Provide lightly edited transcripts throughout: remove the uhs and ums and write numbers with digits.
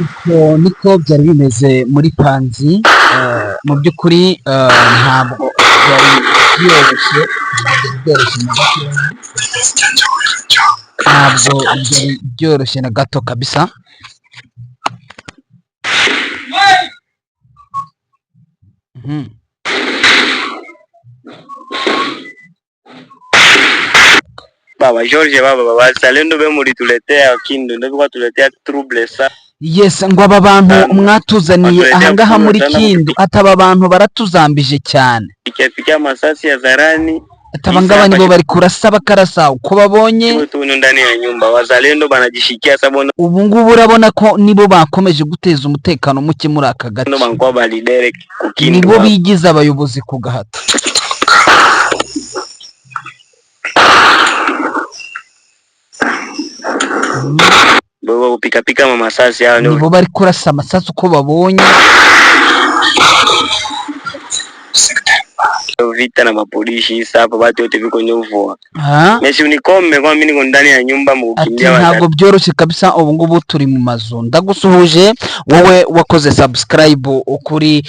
uko niko byari bimeze muri Panzi. Mu by'ukuri ntabwo byari byoroshye na gato, ntabwo byari byoroshye na gato kabisa. Baba George, baba wazalendo be mulituletea Kindu, ndio kwa tuletea trouble sa. Yes, ngo aba bantu mwatuzaniye ahangaha muri Kindu, ataba abantu baratuzambije cyane. Ikifikia masasi ya zarani Atabangaba nibo bari kurasa bakarasa uko babonye. Tuno ndani ya nyumba wazalendo banajishikia sabona. Ubu ngubu urabona ko nibo bakomeje guteza umutekano muke muri aka gace. Nibo bigize abayobozi ku gahato. Bo pika mama masasi hao nibo bari kurasa amasasu uko babonye. Vita na mapolishi hapa watu wote viko nyovu. Meshi unikome kwa mimi niko ndani ya nyumba mu kukimbia wazali. Ntabwo byoroshye kabisa, ubu ngubu turi mu mazu. Ndagusuhuje wowe wakoze subscribe ukuri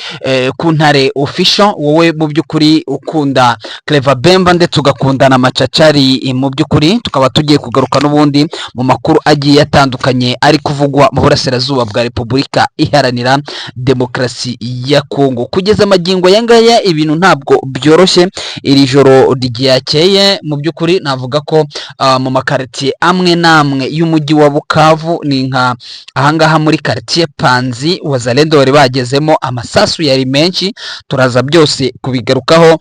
ku Ntare Official, wowe mu by'ukuri ukunda Clever Bemba ndetse ugakunda na Machachari. Mu by'ukuri tukaba tugiye kugaruka n'ubundi mu makuru agiye atandukanye ari kuvugwa mu burasirazuba bwa Repubulika Iharanira Demokarasi ya Kongo. Kugeza magingo yangaya ibintu ntabwo byoroshye. Iri joro ryakeye mu by'ukuri navuga ko mu makartier amwe namwe y'umujyi wa Bukavu, ni nka ahangaha muri quartier Panzi, wazalendo bari bagezemo, amasasu yari menshi. Turaza byose kubigarukaho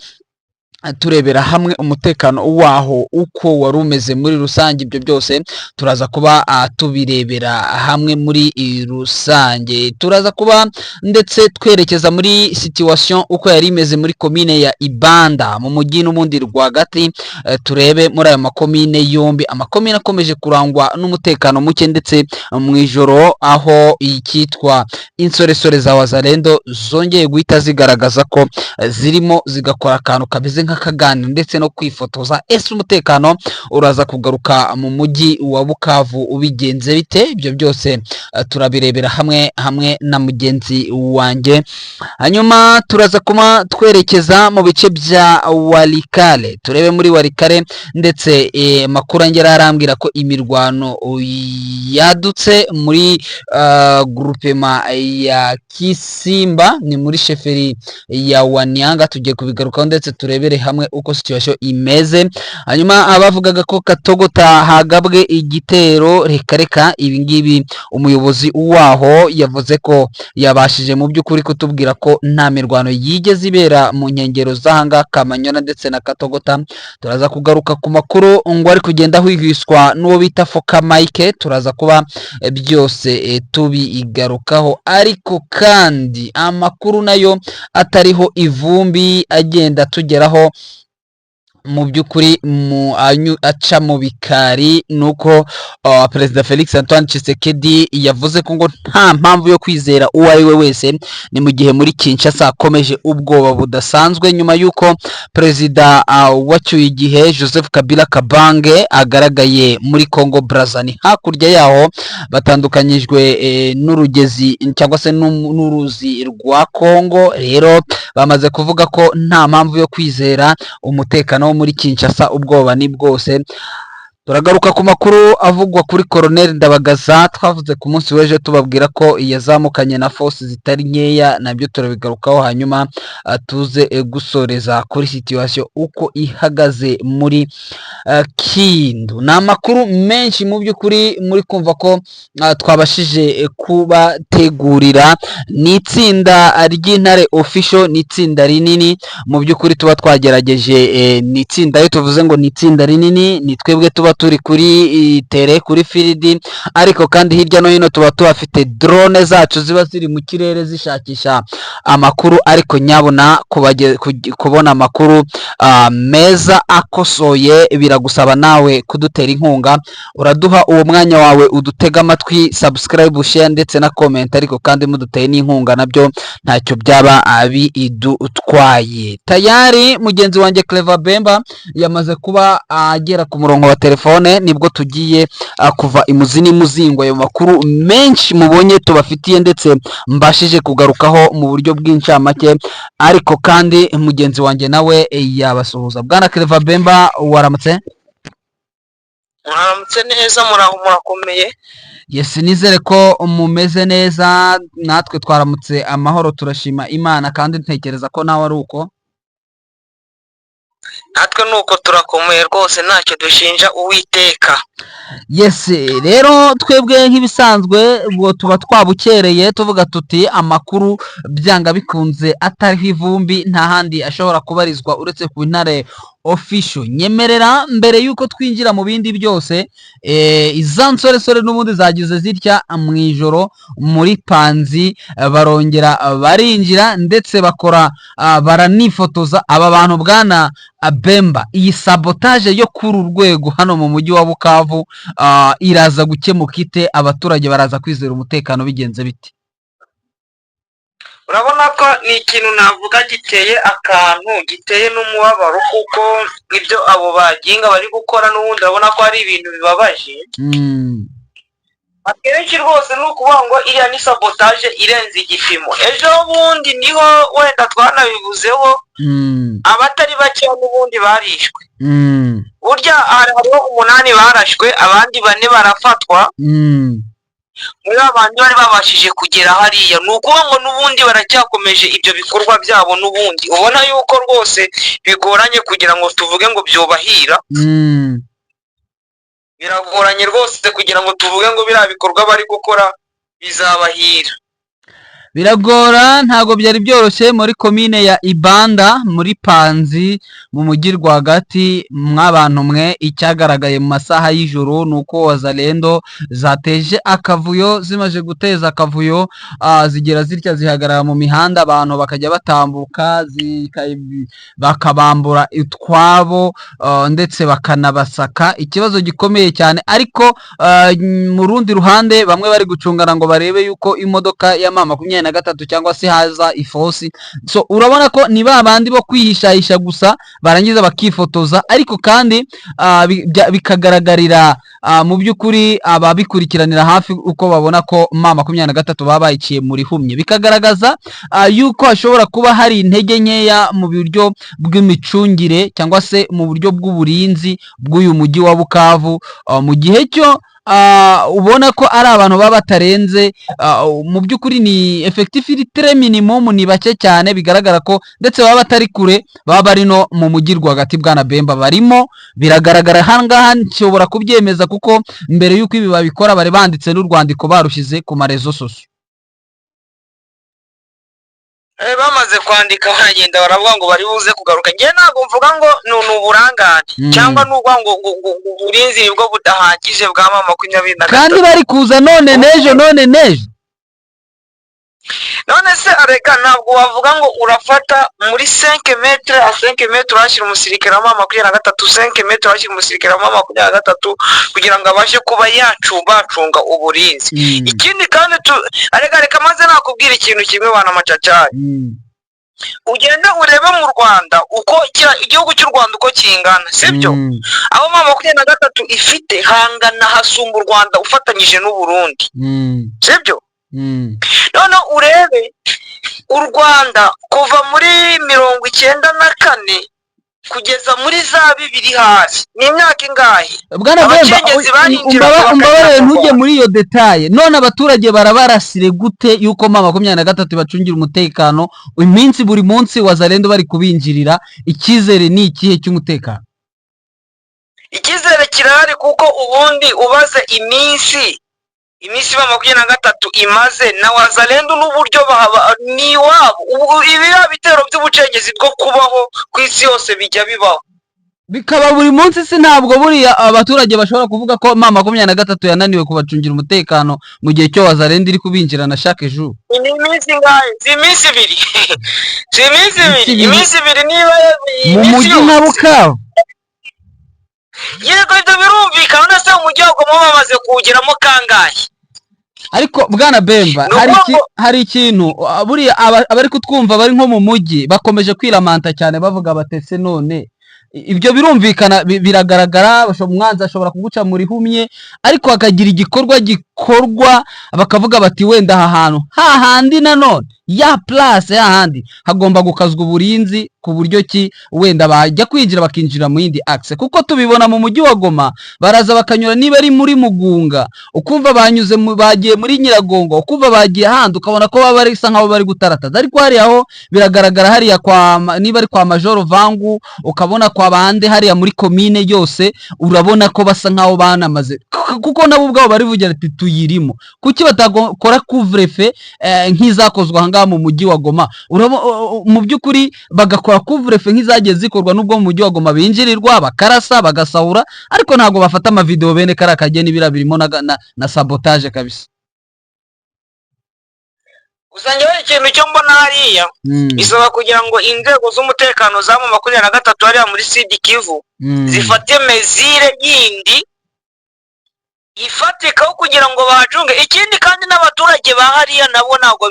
turebera hamwe umutekano waho uko wari umeze muri rusange. Ibyo byose turaza kuba tubirebera hamwe muri rusange. Turaza kuba ndetse twerekeza muri situation uko yari imeze muri commune ya Ibanda mu mujyi n'umundi rwagati. Turebe muri ayo makomine yombi, amakomine akomeje kurangwa n'umutekano muke, ndetse mu ijoro aho ikitwa insoresore za wazalendo zongeye guhita zigaragaza ko zirimo zigakora akantu kabeze nk'akaganiro ndetse no kwifotoza. Ese umutekano uraza kugaruka mu mujyi wa Bukavu ubigenze bite? Ibyo byose turabirebera hamwe na mugenzi wanjye. Hanyuma turaza kuma twerekeza mu bice bya Walikale, turebe muri Walikale ndetse makuru ngera arambwira ko imirwano yadutse muri groupement ya Kisimba, ni muri sheferi ya Wanyanga. Tugiye kubigarukaho ndetse turebere hamwe uko situation imeze. Hanyuma abavugaga ko Katogota hagabwe igitero reka ibi ngibi, umuyobozi waho yavuze ko yabashije mu by'ukuri kutubwira ko nta mirwano yigeze ibera mu nkengero z'ahanga Kamanyona ndetse na Katogota. Turaza kugaruka ku makuru ngo ari kugenda hwihwiswa n'uwo bita Foka Mike. Turaza kuba byose tubigarukaho, ariko kandi amakuru nayo atariho ivumbi agenda tugeraho mu by'ukuri aca mu bikari. Nuko Perezida Felix Antoine Tshisekedi yavuze ko ngo nta mpamvu yo kwizera uwo ari we wese, ni mu gihe muri Kinshasa akomeje ubwoba budasanzwe nyuma y'uko Perezida wacyuye igihe Joseph Kabila Kabange agaragaye muri Congo Brazzaville. Hakurya yaho batandukanyijwe n'urugezi cyangwa se n'uruzi rwa Congo. Rero bamaze kuvuga ko nta mpamvu yo kwizera umutekano wo muri Kinshasa, ubwoba ni bwose. Turagaruka ku makuru avugwa kuri Colonel Ndabagaza. Twavuze ku munsi w'ejo tubabwira ko yazamukanye na force zitari nkeya, nabyo turabigarukaho. Hanyuma tuze gusoreza kuri situation uko ihagaze muri Kindu. Na makuru menshi mu by'ukuri muri kumva ko twabashije kubategurira. Ni itsinda ry'Intare Official, ni itsinda rinini mu by'ukuri tuba twagerageje. Ni itsinda iyo tuvuze ngo ni itsinda rinini, ni twebwe tuba turi kuri tere kuri field, ariko kandi hirya no hino tuba tuhafite drone zacu ziba ziri mu kirere zishakisha amakuru, ariko nyabona kubona amakuru meza akosoye biragusaba nawe kudutera inkunga. Uraduha uwo mwanya wawe udutega amatwi, subscribe, share ndetse na comment, ariko kandi muduteye n'inkunga nabyo ntacyo byaba abidutwaye. Tayari mugenzi wanjye Clever Bemba yamaze kuba agera ku murongo wa telefone. telefone nibwo tugiye kuva imuzi n'imuzingo ayo makuru menshi mubonye tubafitiye ndetse mbashije kugarukaho mu buryo bw'incamake, ariko kandi mugenzi wanjye nawe yabasuhuza. Bwana Claver Bemba, waramutse? Mwaramutse neza, murakomeye? Yes, nizere ko mumeze neza, natwe twaramutse amahoro, turashima Imana, kandi ntekereza ko nawe ari uko. Natwe nuko turakomeye rwose, ntacyo dushinja Uwiteka. Yes, rero twebwe nk'ibisanzwe ubwo tuba twabukereye tuvuga tuti amakuru byanga bikunze atariho ivumbi nta handi ashobora kubarizwa uretse ku Intare Official. Nyemerera mbere yuko twinjira mu bindi byose, iza nsoresore n'ubundi zagize zitya mu ijoro muri Panzi, barongera barinjira ndetse bakora baranifotoza aba bantu. Bwana Bemba, iyi sabotage yo kuri urwego hano mu mujyi wa Bukavu iraza gukemuka ite? Abaturage baraza kwizera umutekano bigenze biti? Urabona ko ni ikintu navuga giteye akantu, giteye n'umubabaro, kuko ibyo abo baginga bari gukora n'ubundi urabona ko ari ibintu bibabaje. Akenshi rwose ni ukuvuga ngo iriya ni sabotage irenze igipimo. Ejo bundi niho wenda twanabivuzeho, abatari bake n'ubundi barishwe. Burya hariho 8 barashwe, abandi 4 barafatwa. Muri abandi bari babashije kugera hariya, ni ukuvuga ngo n'ubundi baracyakomeje ibyo bikorwa byabo n'ubundi. Ubona yuko rwose bigoranye kugira ngo tuvuge ngo byobahira. Biragoranye rwose kugira ngo tuvuge ngo biriya bikorwa bari gukora bizabahira. Biragora, ntago byari byoroshye muri komine ya Ibanda muri Panzi mu mujyi rwagati. Mwabantu mwe, icyagaragaye mu masaha y'ijoro nuko Wazalendo zateje akavuyo, zimaje guteza akavuyo zigira zitya zihagarara mu mihanda, abantu bakajya batambuka bakabambura utwabo ndetse bakanabasaka. Ikibazo gikomeye cyane, ariko mu rundi ruhande bamwe bari gucungana ngo barebe yuko imodoka ya mama 23 cyangwa se haza ifosi. So urabona ko ni babandi bo kwihishahisha gusa barangiza bakifotoza, ariko kandi bikagaragarira mu by'ukuri ababikurikiranira hafi uko babona ko mama 23 babayiciye muri humye, bikagaragaza yuko hashobora kuba hari intege nkeya mu buryo bw'imicungire cyangwa se mu buryo bw'uburinzi bw'uyu mujyi wa Bukavu, mu gihe cyo ubona ko ari abantu baba batarenze mu by'ukuri ni effective très minimum, ni bake cyane, bigaragara ko ndetse baba batari kure, baba bari no mu mujyi rwagati. Bwana Bemba, barimo biragaragara hangaha, nshobora kubyemeza kuko mbere yuko ibi babikora bari banditse n'urwandiko barushize ku marezo soso. Bamaze kwandika bagenda baravuga ngo bari buze kugaruka. Ngiye ntabwo mvuga ngo ni uburangane cyangwa n'ubwo ngo uburinzi nibwo budahagije bwa mama 23, kandi bari kuza none nejo. None se areka, ntabwo wavuga ngo urafata muri 5 metre a 5 metre urashyira umusirikare wa mama 23, 5 metre urashyira umusirikare wa mama 23 kugira ngo abashe kuba bacunga uburinzi. Ikindi kandi areka maze nakubwira ikintu kimwe bana macacari. Ugenda urebe mu Rwanda uko igihugu cy'u Rwanda uko kingana, sibyo? Aho mama 23 ifite hangana hasumba u Rwanda ufatanyije n'u Burundi, sibyo? None urebe u Rwanda kuva muri 94 kugeza muri za 2 hasi, ni imyaka ingahe? Bwana Bemba, umbabarire ntujye muri iyo detaye. None abaturage barabarasire gute yuko mama 23 bacungira umutekano iminsi buri munsi Wazalendo bari kubinjirira? Icyizere ni ikihe cy'umutekano? Icyizere kirahari, kuko ubundi ubaze iminsi mama 23 imaze na Wazalendo n'uburyo ni wabo ibira bitero by'ubucengezi bwo kubaho ku isi yose bijya bibaho, bikaba buri munsi. Si ntabwo buriya abaturage bashobora kuvuga ko mama 23 yananiwe kubacungira umutekano mu gihe cyo Wazalendo iri kubinjirana chaque jour? Ni iminsi ngahe? Si iminsi 2 si iminsi 2 niba mu mujyi nka Bukavu. Yego ibyo birumvikana, nase umujyi wa Goma bamaze kuwugeramo kangahe. Ariko Bwana Bemba, hari ikintu buriya abari kutwumva bari nko mu mujyi bakomeje kwiramanta cyane bavuga batese none ibyo birumvikana biragaragara, umwanzi ashobora kuguca muri humye, ariko hakagira igikorwa gikorwa bakavuga bati wenda aha hantu hahandi nanone ya place hahandi hagomba gukazwa uburinzi ku buryo ki wenda bajya kwinjira bakinjira mu yindi axe, kuko tubibona mu mujyi wa Goma baraza bakanyura niba ari muri Mugunga ukumva banyuze bagiye muri Nyiragongo, ukumva bagiye ahandi ukabona ko baba bari isa nkaho bari gutarataza, ariko hari aho biragaragara hariya kwa niba ari kwa Major Vangu ukabona kwa bande hariya muri komine yose urabona ko basa nkaho banamaze, kuko nabo ubwabo bari vugira ati tuyirimo. Kuki batakora couvre-feu nk'izakozwe ahangaha mu mujyi wa Goma? Mu by'ukuri bagakora couvre-feu nk'izagiye zikorwa n'ubwo mu mujyi wa Goma binjirirwa bakarasa bagasahura, ariko ntabwo bafata amavideo bene kari akageni birimo na sabotage kabisa. Uzanyeho ikintu cyo mbona hariya bisaba kugira ngo inzego z'umutekano za mu 23 hariya muri Sud Kivu zifate mezire yindi ifatikaho kugira ngo bahacunge. Ikindi kandi n'abaturage bahariya nabo ntago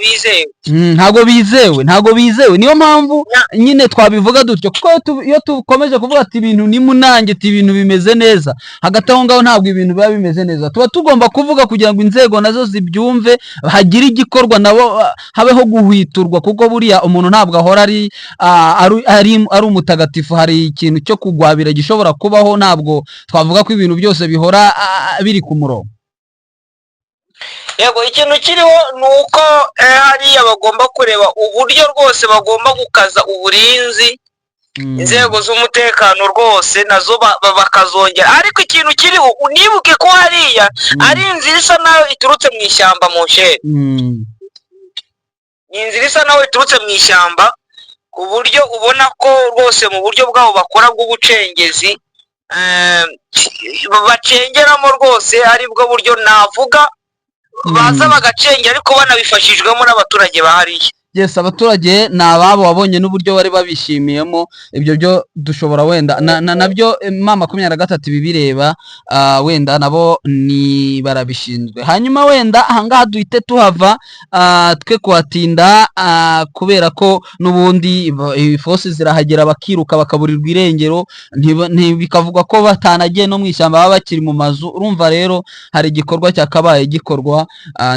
bizewe, niyo mpamvu nyine twabivuga dutyo, kuko iyo tukomeje kuvuga ati ibintu ni munange ati ibintu bimeze neza, hagati aho ngaho ntabwo ibintu biba bimeze neza. Tuba tugomba kuvuga kugira ngo inzego nazo zibyumve, hagira igikorwa nabo habeho guhwiturwa, kuko buriya umuntu ntabwo ahora ari umutagatifu. Hari ikintu cyo kugwabira gishobora kubaho, ntabwo twavuga ko ibintu byose bihora biri ku murongo. Yego, ikintu kiriho nuko hariya bagomba kureba uburyo rwose bagomba gukaza uburinzi, inzego z'umutekano rwose nazo bakazongera. Ariko ikintu kiriho unibuke ko hariya ari inzira isa nayo iturutse mu ishyamba mu nshere, ni inzira isa nayo iturutse mu ishyamba, ku buryo ubona ko rwose mu buryo bwabo bakora bw'ubucengezi bacengeramo rwose, aribwo buryo navuga baza bagacengera, ariko banabifashijwemo n'abaturage bahariye. Yes, abaturage ni ababo wabonye n'uburyo bari babishimiyemo. Ibyo byo dushobora wenda nabyo mama 23 bibireba, wenda nabo ni barabishinzwe. Hanyuma wenda ahangaha duhite tuhava twe kuhatinda, kubera ko n'ubundi force zirahagera bakiruka bakaburirwa irengero, bikavuga ko batanagiye no mu ishyamba baba bakiri mu mazu. Urumva rero hari igikorwa cyakabaye gikorwa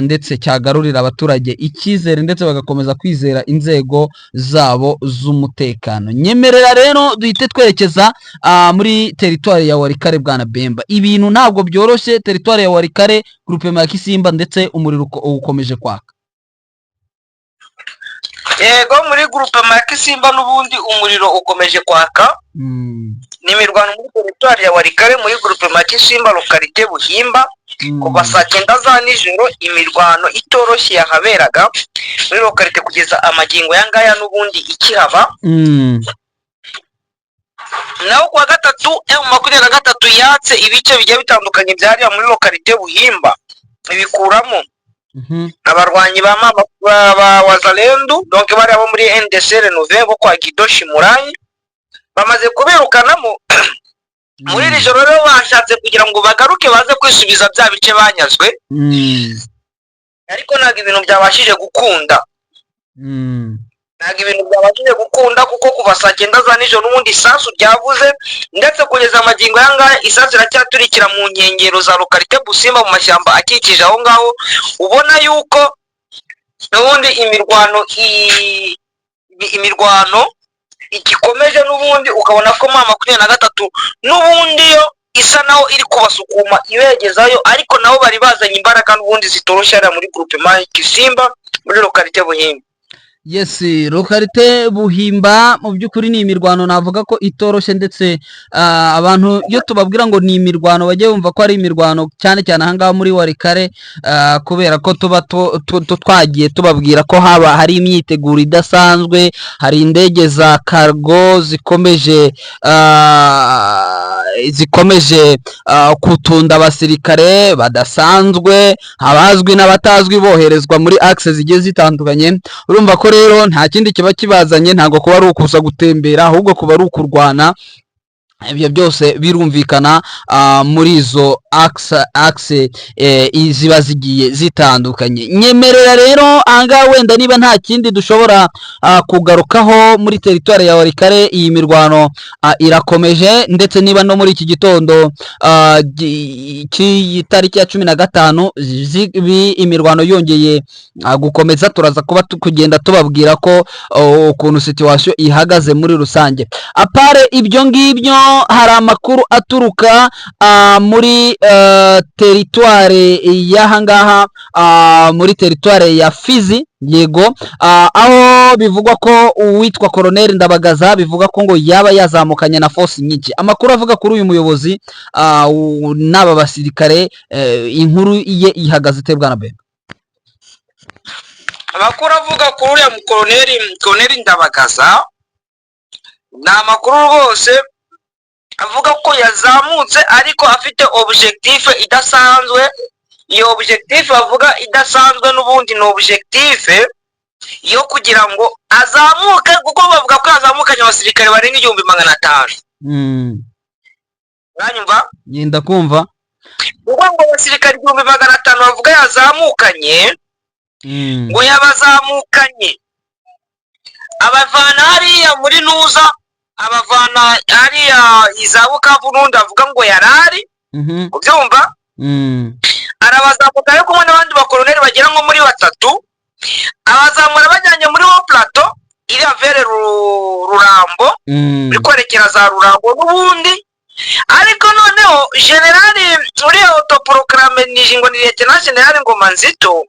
ndetse cyagarurira abaturage icyizere, ndetse bagakomeza kwizera inzego zabo z'umutekano. Nyemerera rero duhite twerekeza muri teritwari ya Walikale bwana Bemba. Ibintu ntabwo byoroshye, teritwari ya Walikale, groupement ya Kisimba, ndetse umuriro ukomeje kwaka. Yego, muri groupement ya Kisimba n'ubundi umuriro ukomeje kwaka. Ni imirwano muri teritwari ya Walikale muri groupement ya Kisimba lokalite Buhimba, kuva saa 9 za nijoro imirwano itoroshye yahaberaga muri lokalite kugeza amagingo yangaya n'ubundi ikihaba. Naho kwa gatatu M23 yatse ibice bigiye bitandukanye byari muri lokalite Buhimba, ibikuramo abarwanyi ba mama ba Wazalendo, donc bari abo muri NDC Renouveau bo kwa Gidoshi Muranyi, bamaze kubirukanamo. Muri iri joro rero bashatse kugira ngo bagaruke baze kwisubiza bya bice banyazwe, ariko ntabwo ibintu byabashije gukunda. Kuko kuva saa 9 za nijoro n'ubundi isasu ryavuze, ndetse kugeza amagingo yangaya isasu iracyaturikira mu nkengero za lokalite Busimba mu mashyamba akikije aho ngaho. Ubona yuko n'ubundi imirwano igikomeje n'ubundi, ukabona ko mama 23 n'ubundi yo isa naho iri kubasukuma ibegezayo, ariko nabo bari bazanye imbaraga n'ubundi zitoroshye ari muri groupement Kisimba muri lokalite Buhimba. Yes, lokalite Buhimba mu by'ukuri ni imirwano navuga ko itoroshye, ndetse abantu iyo tubabwira ngo ni imirwano bajye bumva ko ari imirwano cyane cyane ahangaha muri Walikale, kubera ko tuba twagiye tubabwira ko hari imyiteguro idasanzwe, hari indege za cargo zikomeje kutunda abasirikare badasanzwe, abazwi n'abatazwi boherezwa muri axe zigiye zitandukanye. Urumva ko rero nta kindi kiba kibazanye, ntago kuba ari ukuza gutembera, ahubwo kuba ari ukurwana ibyo byose birumvikana muri izo axe ziba zigiye zitandukanye. Nyemerera rero ahangaha wenda niba nta kindi dushobora kugarukaho muri teritwari ya Walikale, iyi mirwano irakomeje, ndetse niba no muri iki gitondo cy'itariki ya 15 imirwano yongeye gukomeza, turaza kuba kugenda tubabwira ko ukuntu situation ihagaze muri rusange. Apare ibyo ngibyo, hari amakuru aturuka muri teritware y'ahangaha muri teritware ya Fizi, yego, aho bivugwa ko uwitwa Colonel Ndabagaza bivugwa ko ngo yaba yazamukanye na force nyinshi. Amakuru avuga kuri uyu muyobozi n'aba basirikare, inkuru ye ihagaze te bwana Ben? Amakuru avuga kuri uriya Colonel Ndabagaza ni amakuru rwose avuga ko yazamutse ariko afite objectif idasanzwe. Iyo objectif avuga idasanzwe n'ubundi ni objectif yo kugira ngo azamuke, kuko bavuga ko yazamukanye abasirikare barenga 1500. Uranyumva? Yenda kumva. Ubwo ngo abasirikare 1500 bavuga yazamukanye, ngo yabazamukanye abavana hariya muri Nuza, abavana hariya izabukavu, n'undi avuga ngo yarari, ubyumva? Arabazamuka yo kumwe n'abandi bakoloneli bagera nko muri 3, abazamura bajyanye muri wo plateau iri avere Rurambo, bikwerekera za Rurambo n'ubundi. Ariko noneho generali uriya autoproclame ngo ni Lieutenant General Ngoma Nzito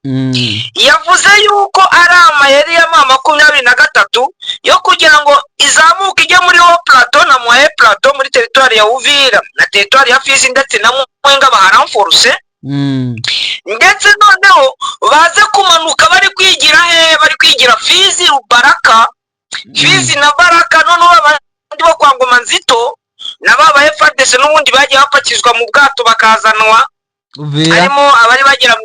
yavuze yuko ari amayeri ya 23 yo kugira ngo izamuke ijye muri wo plateau na Mwahe plateau muri territoire ya Uvira na territoire ya Fizi ndetse na Mwenga baharanforce, ndetse noneho baze kumanuka bari kwigira bari kwigira Fizi, Baraka, Fizi na Baraka. Noneho abandi bo kwa Ngoma Nzito na baba FARDC n'ubundi bagiye bapakizwa mu bwato bakazanwa, harimo abari bagera mu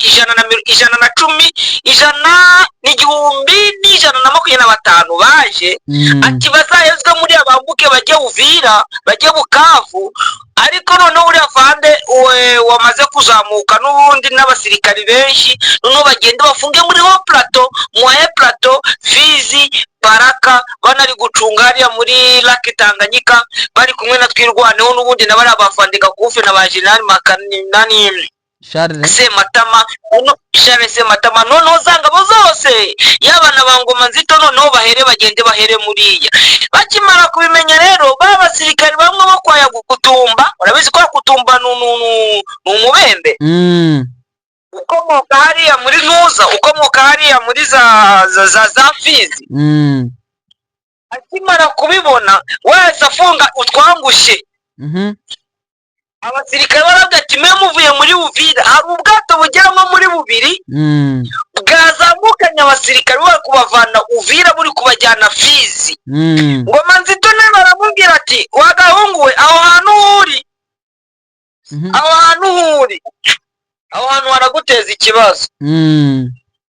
125 baje, ati bazahezwe muri abambuke bajye Uvira bajye Bukavu. Ariko noneho uriya Fande wamaze kuzamuka n'ubundi n'abasirikari benshi, noneho bagenda bafunge muri ho plateau, Mwahe plateau, Fizi, Baraka, banari gucunga hariya muri Lake Tanganyika bari kumwe na Twirwaneho n'ubundi nabari abafandika kufe na ba General Makanani Sematama, Charles Sematama. Noneho zangabo zose yaba na Ngoma Nzito noneho bahere bagende bahere muriya. Bakimara kubimenya rero babasirikari bamwe bo kwaya Kutumba, urabizi ko Kutumba n'umubembe ukomoka hariya muri Nuza, ukomoka hariya muri za Fizi. Akimara kubibona wese afunga utwangushe, abasirikare baravuga ati mwe muvuye muri Uvira, hari ubwato bugeramo muri 2 bwazamukanye abasirikare bari kubavana Uvira buri kubajyana Fizi. Ngoma Nzito nawe baramubwira ati wagahunguwe aho hantu uri, aho hantu haraguteza ikibazo,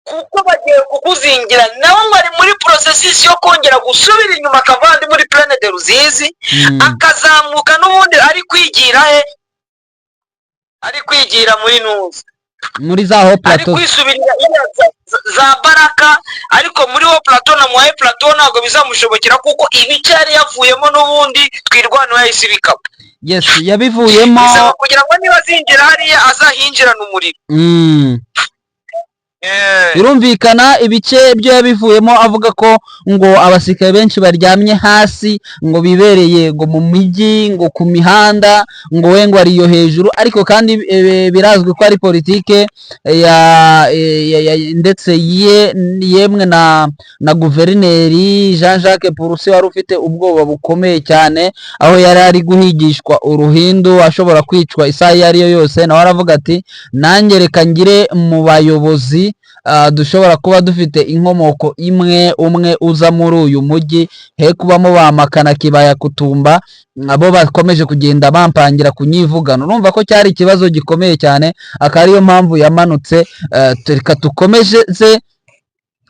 kuko bagiye kukuzingira. Nawe bari muri processus yo kongera gusubira inyuma akavandi muri Plaine de Ruzizi, akazamuka n'ubundi ari kwigira muri Nuza, muri za ho plateau, ari kwisubirira za Baraka. Ariko muri ho plateau na Mwahe plateau ntabwo bizamushobokera, kuko ibice yari yavuyemo n'ubundi Twirwaneho yahise. Yes, yabivuyemo kugira ngo niba zinjira hariya azahinjirana umuriro. Birumvikana ibice byo yabivuyemo, avuga ko ngo abasirikare benshi baryamye hasi, ngo bibereye ngo mu mijyi, ngo ku mihanda, ngo we ngo ariyo hejuru. Ariko kandi birazwi ko ari politike ndetse yemwe na guverineri Jean-Jacques Purusi wari ufite ubwoba bukomeye cyane, aho yari ari guhigishwa uruhindu ashobora kwicwa isaha iyo ari yo yose. Nawe aravuga ati nanjye reka ngire mu bayobozi dushobora kuba dufite inkomoko umwe uza muri uyu mujyi, he kubamo bamakana Kibaya Kutumba abo bakomeje kugenda bampangira kunyivugana. Urumva ko cyari ikibazo gikomeye cyane, akaba ariyo mpamvu yamanutse. Reka tukomeze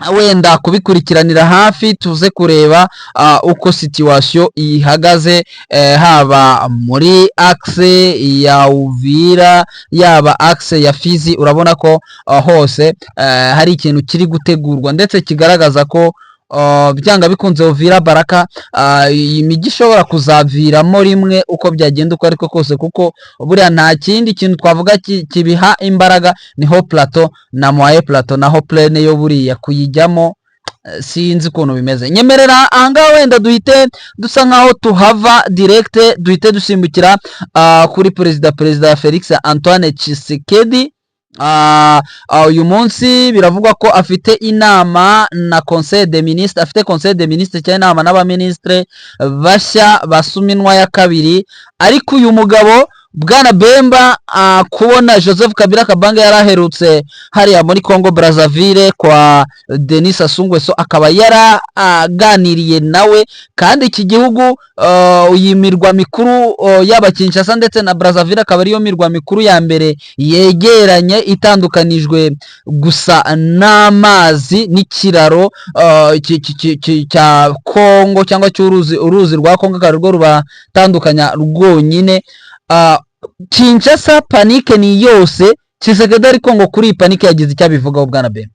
wenda kubikurikiranira hafi tuze kureba uko situation ihagaze haba muri axe ya Uvira yaba axe ya Fizi. Urabona ko hose hari ikintu kiri gutegurwa ndetse kigaragaza ko byanga bikunze Uvira Baraka iyi migi ishobora kuzaviramo rimwe uko byagenda uko ariko kose, kuko buriya nta kindi kintu twavuga kibiha imbaraga niho plateau na moye plateau naho plane yo buriya kuyijyamo sinzi ukuntu bimeze. Nyemerera ahangaha wenda duhite dusa nkaho tuhava direct, duhite dusimbukira kuri perezida Felix Antoine Tshisekedi. Uyu munsi biravugwa ko afite inama na Conseil des Ministres, afite Conseil des Ministres cyane inama n'abaministre bashya basuminwa ya kabiri. Ariko uyu mugabo Bwana Bemba kubona Joseph Kabila Kabange yaraherutse hariya muri Congo Brazzaville kwa Denis Sassou Nguesso, akaba yaraganiriye nawe, kandi iki gihugu iyi mirwa mikuru y'aba Kinshasa ndetse na Brazzaville akaba ariyo mirwa mikuru ya mbere yegeranye itandukanijwe gusa n'amazi n'ikiraro cya Congo cyangwa uruzi rwa Congo akaba rwo rubatandukanya rwonyine. Kinshasa panike ni yose. Tshisekedi ariko ngo kuri panike yagize icyo abivugaho Bwana Bemba.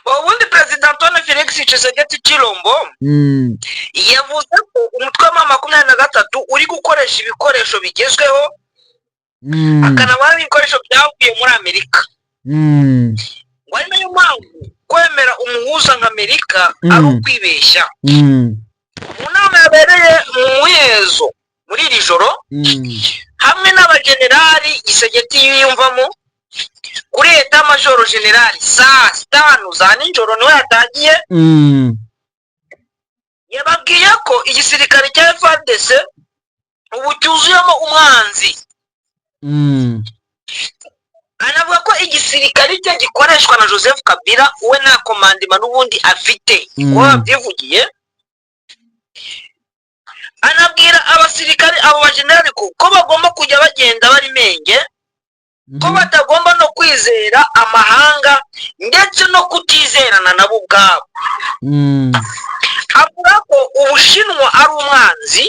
Ubundi Perezida Antoine Felix Tshisekedi Chilombo yavuze ko umutwe wa 23 uri gukoresha ibikoresho bigezweho akanaba ibikoresho byavuye muri Amerika. Wari nayo mpamvu kwemera umuhuza nka Amerika ari ukwibeshya. Mu nama yabereye mu Muhezo muri iri joro hamwe n'abagenerali Tshisekedi yiyumvamo kuri eta majoro generali saa 5 za nijoro niwe yatangiye yababwiye ko igisirikare cya FARDC ubu cyuzuyemo umwanzi. Anavuga ko igisirikare cye gikoreshwa na Joseph Kabila we nta komandima n'ubundi afite ko babyivugiye. Anabwira abasirikare abo bajenerali ko bagomba kujya bagenda bari menge, ko batagomba no kwizera amahanga ndetse no kutizerana nabo ubwabo. Avuga ko Ubushinwa ari umwanzi,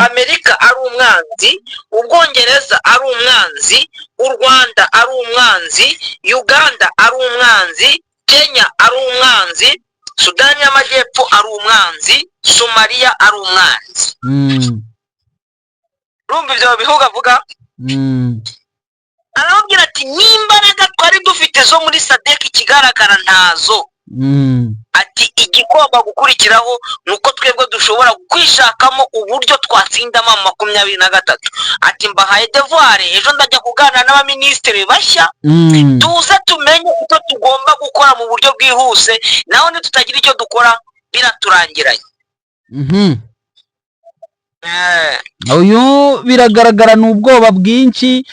Amerika ari umwanzi, Ubwongereza ari umwanzi, u Rwanda ari umwanzi, Uganda ari umwanzi, Kenya ari umwanzi, Sudani y'Amajyepfo ari umwanzi, Somalia ari umwanzi. Rumva ibyo bihugu avuga. Arababwira ati n'imbaraga twari dufite zo muri SADC ikigaragara ntazo. Ati igomba gukurikiraho nuko twebwe dushobora kwishakamo uburyo twatsindamo 23. Ati mbahaye devoir ejo ndajya kuganira n'abaministre bashya tuze tumenye uko tugomba gukora mu buryo bwihuse, naho tutagira icyo dukora biraturangiranye. Uyu biragaragara n'ubwoba bwinshi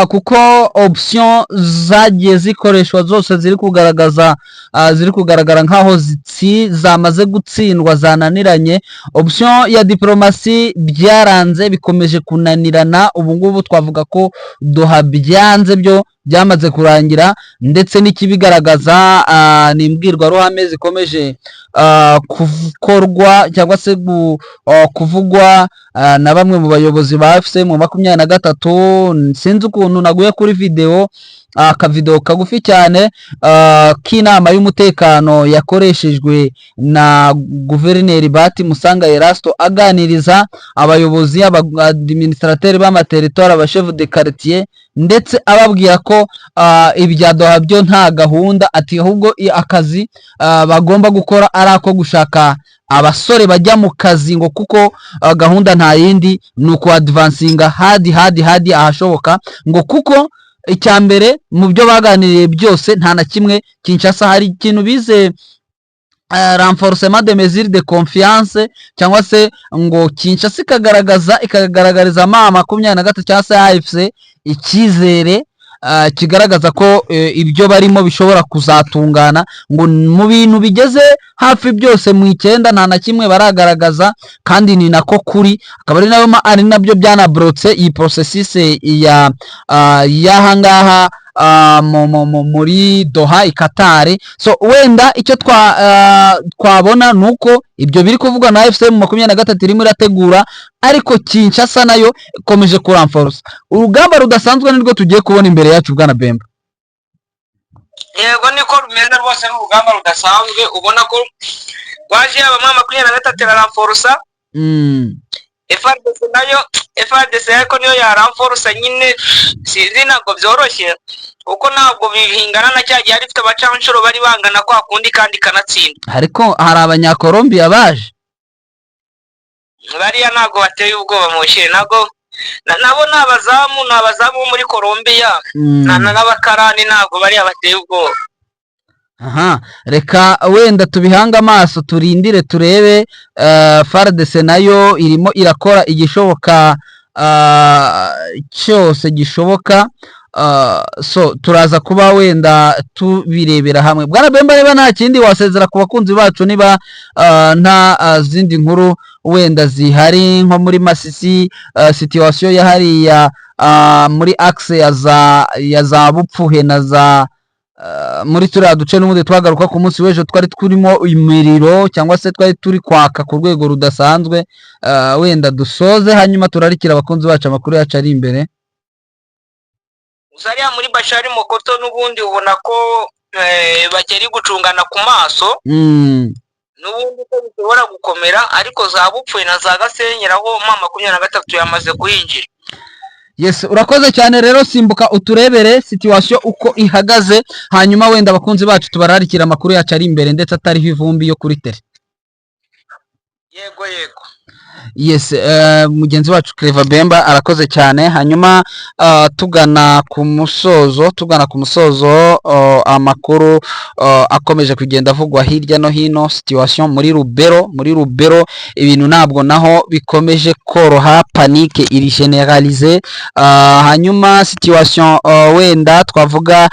kuko option zagiye zikoreshwa zose ziri kugaragara nkaho zamaze gutsindwa zananiranye. Option ya diplomasi byaranze bikomeje kunanirana. Ubu ngubu twavuga ko Doha byanze byo byamaze kurangira, ndetse n'ikibigaragaza ni imbwirwaruhame zikomeje gukorwa cyangwa se kuvugwa na bamwe mu bayobozi ba FCM 23. Sinzi ukuntu naguye kuri video akavideo kagufi cyane k'inama y'umutekano yakoreshejwe na Guverineri Bahati Musanga Erasto aganiriza abayobozi administrateurs b'amateritoire aba chef de quartier, ndetse ababwira ko ibya Doha byo nta gahunda, ati ahubwo akazi bagomba gukora ari ako gushaka abasore bajya mu kazi ngo kuko gahunda nta yindi nuko advancinga hadi ahashoboka ngo kuko icyambere mu byo baganiriye byose nta na kimwe Kinshasa hari ikintu bize renforcement de mesures de confiance, cyangwa se ngo Kinshasa ikagaragariza mama 23 cyangwa se AFC icyizere kigaragaza ko ibyo barimo bishobora kuzatungana, ngo mu bintu bigeze hafi byose mu 9 nta na kimwe baragaragaza, kandi ni nako kuri akaba ari nabyo byanabrotse iyi processus ya yahangaha muri Doha i Qatar. So wenda icyo twabona nuko ibyo biri kuvugwa na FCM 23 irimo irategura, ariko Kinshasa nayo ikomeje kuramforce. Urugamba rudasanzwe nirwo tugiye kubona imbere yacu bwana Bemba. Yego niko rumeze rwose, n'urugamba rudasanzwe, ubona ko waje abamama 23 baramforce. FARDC ariko niyo yaramforce nyine, sinzi ntabwo byoroshye uko ntabwo bihingana na cyagiye ari fite abacanshuro bari bangana kwa kundi kandi kanatsinda. Ariko hari abanyakolombia baje bariya ntabwo bateye ubwoba mushe, ntabwo nabo nabazamu muri Colombia n'abakarani, ntabwo bariya bateye ubwoba. Aha, reka wenda tubihanga amaso turindire turebe. FARDC nayo irimo irakora igishoboka cyose gishoboka. So turaza kuba wenda tubirebera hamwe. Bwana Bemba, niba nta kindi wasezera ku bakunzi bacu, niba nta zindi nkuru wenda zihari nko muri Masisi, situation yahariya muri axe ya za Bupfuhe na za muri turiya duce n'ubundi twagaruka ku munsi w'ejo, twari turimo imiriro cyangwa se twari turi kwaka ku rwego rudasanzwe. Wenda dusoze hanyuma turarikira abakunzi bacu amakuru yacu ari imbere. Uzariya muri Bashari Mokoto n'ubundi ubona ko bakiri gucungana ku maso, n'ubundi ko bishobora gukomera, ariko za Bupfuye na za Gasenyera aho mama 23 yamaze kuhinjira. Yes, urakoze cyane rero, simbuka uturebere situation uko ihagaze, hanyuma wenda abakunzi bacu tubararikira amakuru yacu ari imbere ndetse atariho ivumbi yo kuri tele. Yego. Yes, mugenzi wacu Clever Bemba arakoze cyane. Hanyuma tugana ku musozo amakuru akomeje kugenda avugwa hirya no hino. Situation muri Rubero ibintu ntabwo naho bikomeje koroha, panique iri generalize. Hanyuma situation wenda twavuga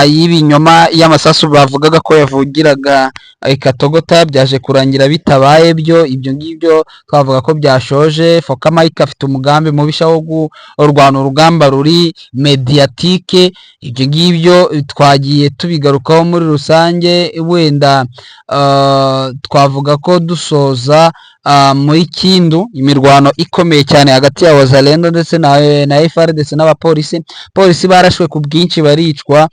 y'ibinyoma y'amasasu bavugaga ko yavugiraga ikatogota byaje kurangira bitabaye byo. Ibyo ngibyo twavuga ko byashoje. Foka Mike afite umugambi mubisha wo kurwana urugamba ruri mediatique. Ibyo ngibyo twagiye tubigarukaho muri rusange. Wenda twavuga ko dusoza muri Kindu imirwano ikomeye cyane hagati ya Wazalendo ndetse na FARDC n'abapolisi. Polisi barashwe ku bwinshi baricwa,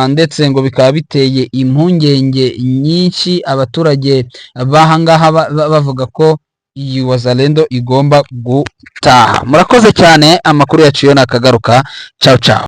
ndetse ngo bikaba biteye impungenge nyinshi. Abaturage bahangaha bavuga ko iyi Wazalendo igomba gutaha. Murakoze cyane, amakuru yacu yo nakagaruka. Ciao.